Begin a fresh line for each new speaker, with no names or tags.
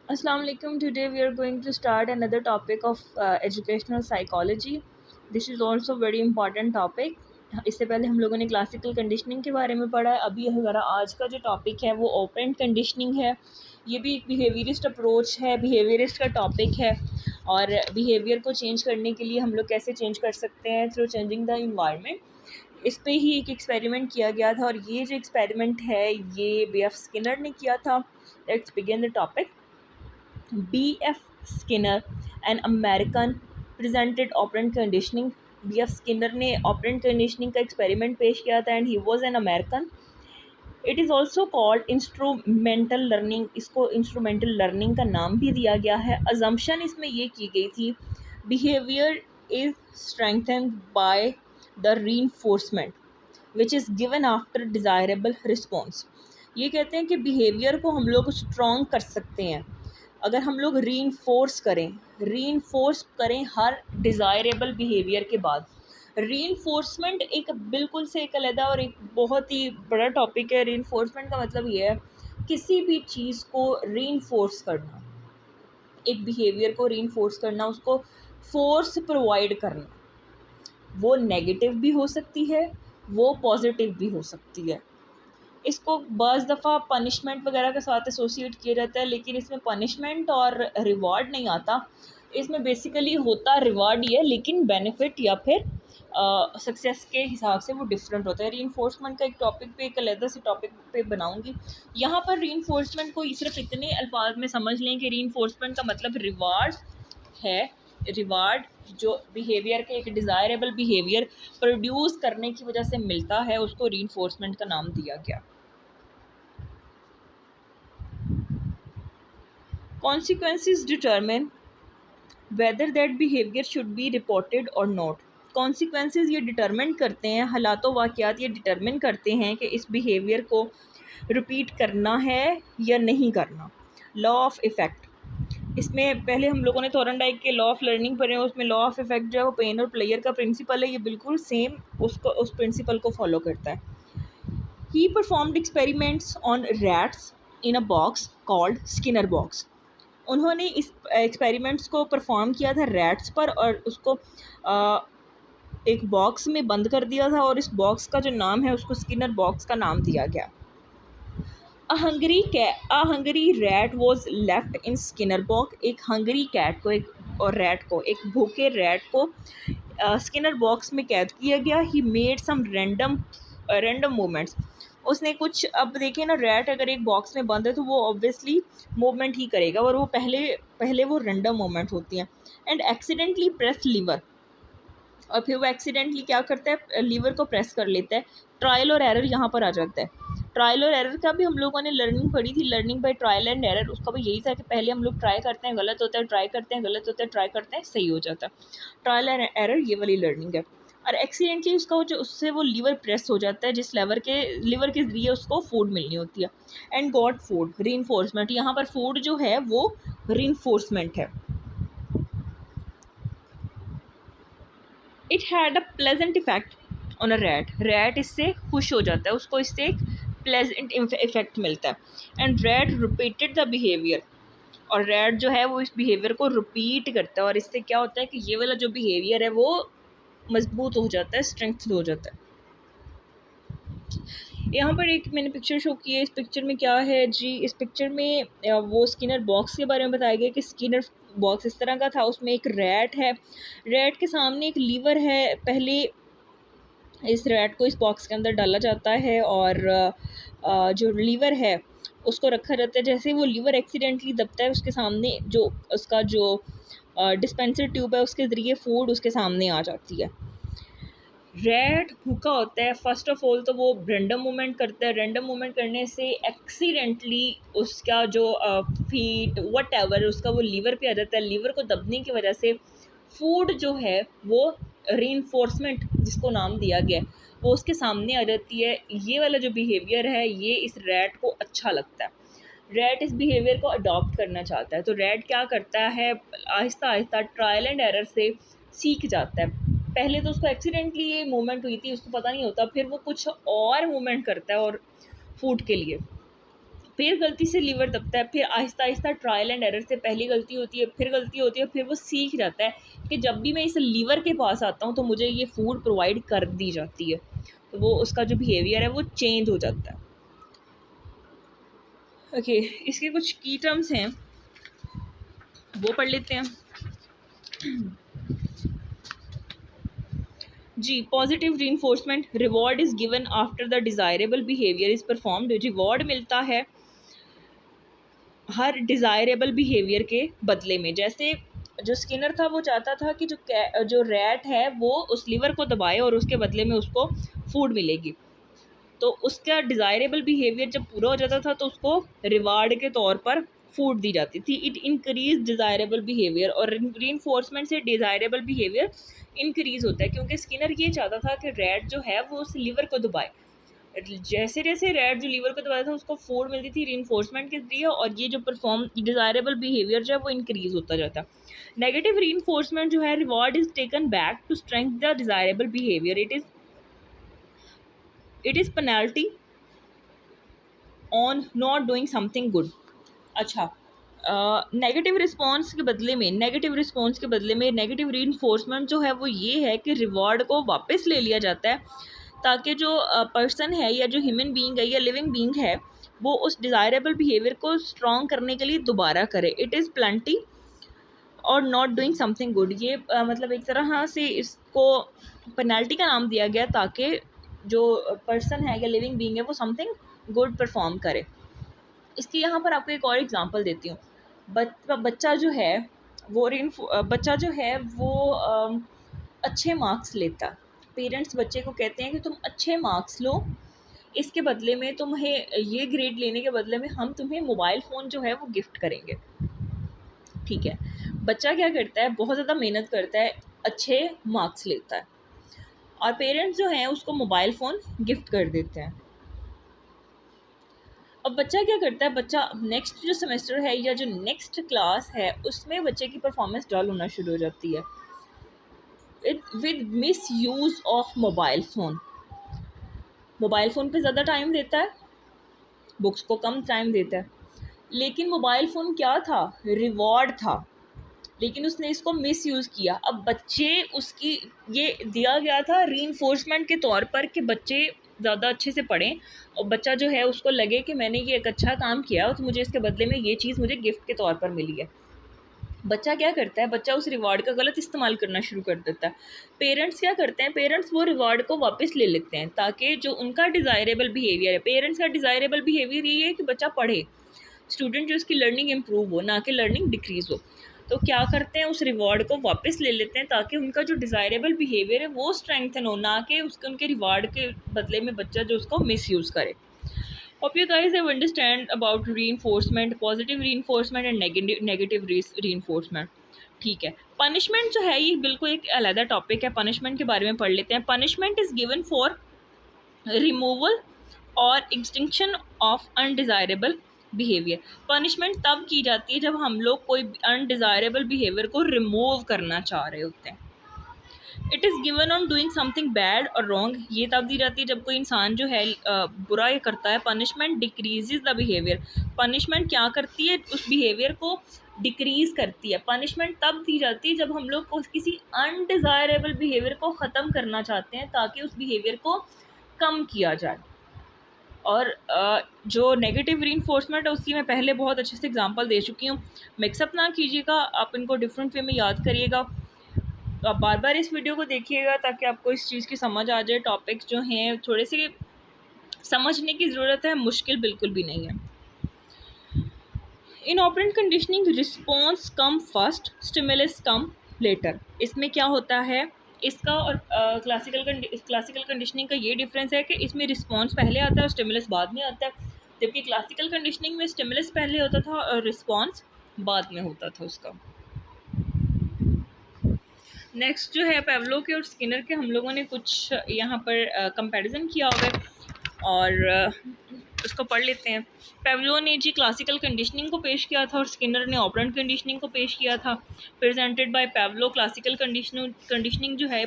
Assalamu alaikum. Today we are going to start another topic of educational psychology. This is also very important topic. इससे पहले हम लोगों ने classical conditioning के बारे में पढ़ा है. अभी हमारा आज का जो टॉपिक है वो ऑपरेंट कंडीशनिंग है. ये भी एक बिहेवियरिस्ट अप्रोच है, बिहेवियरिस्ट का टॉपिक है. और बिहेवियर को चेंज करने के लिए हम लोग कैसे चेंज कर सकते हैं थ्रू चेंजिंग द इन्वायरमेंट. इस पे ही एक एक्सपेरिमेंट किया गया था और ये जो एक्सपेरिमेंट है ये बी एफ स्किनर ने किया था. Let's begin the topic. B.F. Skinner, an American, presented operant conditioning. B.F. Skinner ने operant conditioning का experiment पेश किया था and he was an American. It is also called instrumental learning. इसको instrumental learning का नाम भी दिया गया है. Assumption इसमें ये की गई थी, behavior is strengthened by the reinforcement which is given after desirable response. ये कहते हैं कि बिहेवियर को हम लोग स्ट्रॉन्ग कर सकते हैं अगर हम लोग रीइंफोर्स करें हर डिज़ायरेबल बिहेवियर के बाद. रीइंफोर्समेंट एक बिल्कुल से एक अलग और एक बहुत ही बड़ा टॉपिक है. रीइंफोर्समेंट का मतलब ये है किसी भी चीज़ को रीइंफोर्स करना, एक बिहेवियर को रीइंफोर्स करना, उसको फोर्स प्रोवाइड करना. वो नेगेटिव भी हो सकती है, वो पॉजिटिव भी हो सकती है. इसको बज़ दफ़ा पनिशमेंट वगैरह के साथ एसोसिएट किया जाता है, लेकिन इसमें पनिशमेंट और रिवार्ड नहीं आता. इसमें बेसिकली होता रिवार्ड ही है, लेकिन बेनिफिट या फिर सक्सेस के हिसाब से वो डिफरेंट होता है. रीइंफोर्समेंट का एक टॉपिक पे एक अलग से टॉपिक पे बनाऊंगी. यहाँ पर रीइंफोर्समेंट को सिर्फ इतने अल्फाज में समझ लें कि रीइंफोर्समेंट का मतलब रिवार्ड है. रिवार्ड जो बिहेवियर के एक डिज़ायरेबल बिहेवियर प्रोड्यूस करने की वजह से मिलता है उसको रीइंफोर्समेंट का नाम दिया गया. Consequences determine whether that behavior should be reported or not. Consequences ये डिटरमिन करते हैं, हालातों वाक़यात ये डिटरमिन करते हैं कि इस बिहेवियर को रिपीट करना है या नहीं करना. Law of effect. इसमें पहले हम लोगों ने थॉर्नडाइक के लॉ ऑफ लर्निंग पढ़े हैं. उसमें लॉ ऑफ इफ़ेक्ट जो है वो पेन और प्लेयर का प्रिंसिपल है. ये बिल्कुल सेम उस प्रिंसिपल को फॉलो करता है. ही performed experiments on rats in a box called Skinner box. उन्होंने इस एक्सपेरिमेंट्स को परफॉर्म किया था रैट्स पर और उसको एक बॉक्स में बंद कर दिया था और इस बॉक्स का जो नाम है उसको स्किनर बॉक्स का नाम दिया गया. A hungry rat was left in Skinner box. एक हंगरी कैट को एक भूखे रैट को स्किनर बॉक्स में कैद किया गया. He made some random movements. उसने कुछ, अब देखिए ना, रैट अगर एक बॉक्स में बंद है तो वो ऑब्वियसली मूवमेंट ही करेगा और वो पहले वो रैंडम मूवमेंट होती हैं. And accidentally press lever. और फिर वो एक्सीडेंटली क्या करता है, लीवर को प्रेस कर लेता है. ट्रायल और एरर यहाँ पर आ जाता है. ट्रायल और एरर का भी हम लोगों ने लर्निंग पढ़ी थी, learning by trial and error. उसका भी यही था कि पहले हम लोग ट्राई करते हैं, गलत होता है, ट्राई करते हैं, गलत होता है, ट्राई करते हैं, सही हो जाता है. ट्रायल एंड एरर ये वाली लर्निंग है. और एक्सीडेंटली उससे वो लीवर प्रेस हो जाता है, जिस लीवर के ज़रिए उसको फूड मिलनी होती है. And got food. रीइंफोर्समेंट. यहाँ पर फूड जो है वो रीइंफोर्समेंट है. It had a pleasant effect on a rat. Rat इससे खुश हो जाता है, उसको इससे एक प्लेजेंट इफेक्ट मिलता है. And rat repeated the behaviour. और रैट जो है वो इस बिहेवियर को रिपीट करता है और इससे क्या होता है कि ये वाला जो बिहेवियर है वो मजबूत हो जाता है, स्ट्रेंथ हो जाता है. यहाँ पर एक मैंने पिक्चर शो की है. इस पिक्चर में क्या है जी, इस पिक्चर में वो स्किनर बॉक्स के बारे में बताया गया कि स्किनर बॉक्स इस तरह का था. उसमें एक रैट है, रैट के सामने एक लीवर है. पहले इस रैट को इस बॉक्स के अंदर डाला जाता है और जो लीवर है उसको रखा जाता है. जैसे वो लीवर एक्सीडेंटली दबता है, उसके सामने जो उसका जो डिस्पेंसर ट्यूब है उसके ज़रिए फूड उसके सामने आ जाती है. रैट भूखा होता है. फर्स्ट ऑफ ऑल तो वो रैंडम मूवमेंट करता है. रैंडम मूवमेंट करने से एक्सीडेंटली उसका जो फीट वट एवर उसका वो लीवर पे आ जाता है. लीवर को दबने की वजह से फूड जो है वो रीइंफोर्समेंट जिसको नाम दिया गया वो उसके सामने आ जाती है. ये वाला जो बिहेवियर है ये इस रैट को अच्छा लगता है. रैट इस बिहेवियर को अडॉप्ट करना चाहता है. तो रैट क्या करता है, Aahista Aahista trial and error से सीख जाता है. पहले तो उसको एक्सीडेंटली ये मूवमेंट हुई थी, उसको पता नहीं होता, फिर वो कुछ और मूवमेंट करता है और फूड के लिए. फिर गलती से लीवर दबता है, फिर Aahista Aahista trial and error से पहली गलती होती है, फिर गलती होती है, फिर वो सीख जाता है कि जब भी मैं इस लीवर के पास आता हूँ तो मुझे ये फूड प्रोवाइड कर दी जाती है, तो वो उसका जो बिहेवियर है वो चेंज हो जाता है। ओके, इसके कुछ की टर्म्स हैं वो पढ़ लेते हैं जी। Positive reinforcement, reward is given after the desirable behaviour is performed. Reward मिलता है हर डिज़ायरेबल बिहेवियर के बदले में। जैसे जो स्किनर था वो चाहता था कि जो रैट है वो उस लीवर को दबाए और उसके बदले में उसको फूड मिलेगी, तो उसका डिज़ायरेबल बिहेवियर जब पूरा हो जाता था तो उसको रिवार्ड के तौर पर फूड दी जाती थी। इट इंक्रीज डिज़ायरेबल बिहेवियर, और रीइंफोर्समेंट से डिज़ायरेबल बिहेवियर इंक्रीज होता है, क्योंकि स्किनर ये चाहता था कि रैट जो है वो उस लीवर को दबाए। जैसे जैसे रैट जो लीवर को दबाया था उसको फूड मिलती थी रीइंफोर्समेंट के जरिए, और ये जो परफॉर्म डिज़ायरेबल बिहेवियर जो है वो इंक्रीज होता जाता है। नेगेटिव रीइंफोर्समेंट जो है, reward is taken back to strength the desirable behaviour. It is penalty on not doing something good. अच्छा, नेगेटिव रिस्पॉन्स के बदले में नेगेटिव रीइंफोर्समेंट जो है वो ये है कि रिवॉर्ड को वापस ले लिया जाता है, ताकि जो पर्सन है या जो ह्यूमन बीइंग है या लिविंग बीइंग है वो उस डिज़ायरेबल बिहेवियर को स्ट्रॉन्ग करने के लिए दोबारा करे। इट इज़ प्लेंटी और नॉट डूइंग समथिंग गुड। ये मतलब एक तरह से इसको पेनल्टी का नाम दिया गया ताकि जो पर्सन है या लिविंग बीइंग है वो समथिंग गुड परफॉर्म करे। इसकी यहाँ पर आपको एक और एग्जांपल देती हूँ। बच्चा जो है वो अच्छे मार्क्स लेता। पेरेंट्स बच्चे को कहते हैं कि तुम अच्छे मार्क्स लो, इसके बदले में तुम्हें ये ग्रेड लेने के बदले में हम तुम्हें मोबाइल फ़ोन जो है वो गिफ्ट करेंगे। ठीक है, बच्चा क्या करता है, बहुत ज़्यादा मेहनत करता है, अच्छे मार्क्स लेता है, और पेरेंट्स जो हैं उसको मोबाइल फ़ोन गिफ्ट कर देते हैं। अब बच्चा क्या करता है, बच्चा नेक्स्ट जो सेमेस्टर है या जो नेक्स्ट क्लास है उसमें बच्चे की परफॉर्मेंस डाउन होना शुरू हो जाती है with miss use of mobile phone. Mobile phone पे ज़्यादा टाइम देता है, बुक्स को कम टाइम देता है। लेकिन मोबाइल फ़ोन क्या था, रिवॉर्ड था, लेकिन उसने इसको मिस यूज़ किया। अब बच्चे उसकी ये दिया गया था रीइंफोर्समेंट के तौर पर कि बच्चे ज़्यादा अच्छे से पढ़ें, और बच्चा जो है उसको लगे कि मैंने ये एक अच्छा काम किया तो मुझे इसके बदले में ये चीज़ मुझे गिफ्ट के तौर पर मिली है। बच्चा क्या करता है, बच्चा उस रिवार्ड का गलत इस्तेमाल करना शुरू कर देता है। पेरेंट्स क्या करते हैं, पेरेंट्स वो रिवार्ड को वापस ले लेते हैं ताकि जो उनका डिज़ायरेबल बिहेवियर है, पेरेंट्स का डिज़ायरेबल बिहेवियर ये है कि बच्चा पढ़े, स्टूडेंट जो उसकी लर्निंग इम्प्रूव हो, ना कि लर्निंग डिक्रीज़ हो। तो क्या करते हैं, उस रिवॉर्ड को वापस ले लेते हैं ताकि उनका जो डिज़ायरेबल बिहेवियर है वो स्ट्रेंथन हो, ना कि उनके रिवॉर्ड के बदले में बच्चा जो उसको मिस यूज़ करे। Hope you guys have understand about reinforcement, positive reinforcement and negative reinforcement. ठीक है, पनिशमेंट जो है ये बिल्कुल एक अलग टॉपिक है। पनिशमेंट के बारे में पढ़ लेते हैं। Punishment is given for removal और extinction of undesirable behaviour. Punishment तब की जाती है जब हम लोग कोई अनडिज़ायरेबल बिहेवियर को रिमूव करना चाह रहे होते हैं। It is given on doing something bad और रॉन्ग। ये तब दी जाती है जब कोई इंसान जो है बुरा ये करता है। Punishment decreases the behaviour. Punishment क्या करती है, उस बिहेवियर को डिक्रीज़ करती है। पनिशमेंट तब दी जाती है जब हम लोग को किसी अनडिज़ायरेबल बिहेवियर को ख़त्म करना चाहते हैं ताकि उस बिहेवियर को कम किया जाए। और जो नेगेटिव रीइंफोर्समेंट है उसकी मैं पहले बहुत अच्छे से एग्जांपल दे चुकी हूँ। मिक्सअप ना कीजिएगा, आप इनको डिफरेंट वे में याद करिएगा। तो आप बार बार इस वीडियो को देखिएगा ताकि आपको इस चीज़ की समझ आ जाए। टॉपिक्स जो हैं थोड़े से समझने की ज़रूरत है, मुश्किल बिल्कुल भी नहीं है। In operant conditioning response come first, stimulus come later. इसमें क्या होता है, इसका और क्लासिकल कंडीशनिंग का ये डिफरेंस है कि इसमें रिस्पॉन्स पहले आता है और स्टिमुलस बाद में आता है, जबकि क्लासिकल कंडीशनिंग में स्टिमुलस पहले होता था और रिस्पॉन्स बाद में होता था उसका। नेक्स्ट जो है पेवलो के और स्किनर के, हम लोगों ने कुछ यहाँ पर कंपैरिजन किया हुआ है और उसको पढ़ लेते हैं। पेवलो ने जी क्लासिकल कंडीशनिंग को पेश किया था और स्किनर ने ऑपरेंट कंडीशनिंग को पेश किया था। प्रेजेंटेड बाय पेवलो, क्लासिकल कंडीशनिंग जो है